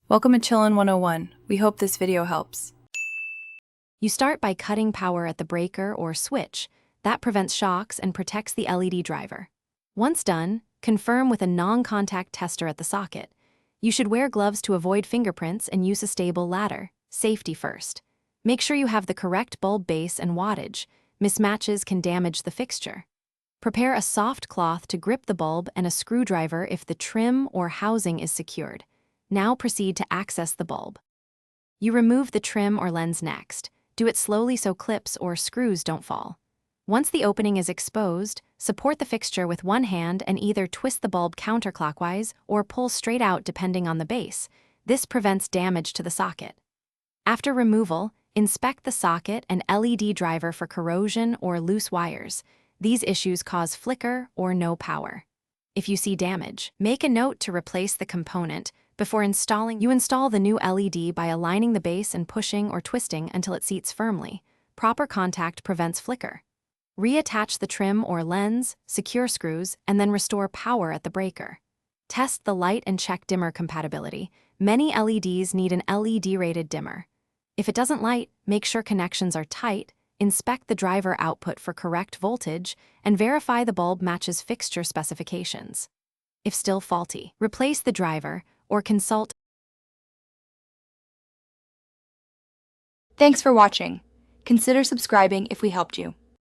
Welcome to Chillin' 101. We hope this video helps. You start by cutting power at the breaker or switch. That prevents shocks and protects the LED driver. Once done, confirm with a non-contact tester at the socket. You should wear gloves to avoid fingerprints and use a stable ladder. Safety first. Make sure you have the correct bulb base and wattage. Mismatches can damage the fixture. Prepare a soft cloth to grip the bulb and a screwdriver if the trim or housing is secured. Now proceed to access the bulb. You remove the trim or lens next. Do it slowly so clips or screws don't fall. Once the opening is exposed, support the fixture with one hand and either twist the bulb counterclockwise or pull straight out depending on the base. This prevents damage to the socket. After removal, inspect the socket and LED driver for corrosion or loose wires. These issues cause flicker or no power. If you see damage, make a note to replace the component. Before installing, you install the new LED by aligning the base and pushing or twisting until it seats firmly. Proper contact prevents flicker. Reattach the trim or lens, secure screws, and then restore power at the breaker. Test the light and check dimmer compatibility. Many LEDs need an LED-rated dimmer. If it doesn't light, make sure connections are tight, inspect the driver output for correct voltage, and verify the bulb matches fixture specifications. If still faulty, replace the driver or consult. Thanks for watching. Consider subscribing if we helped you.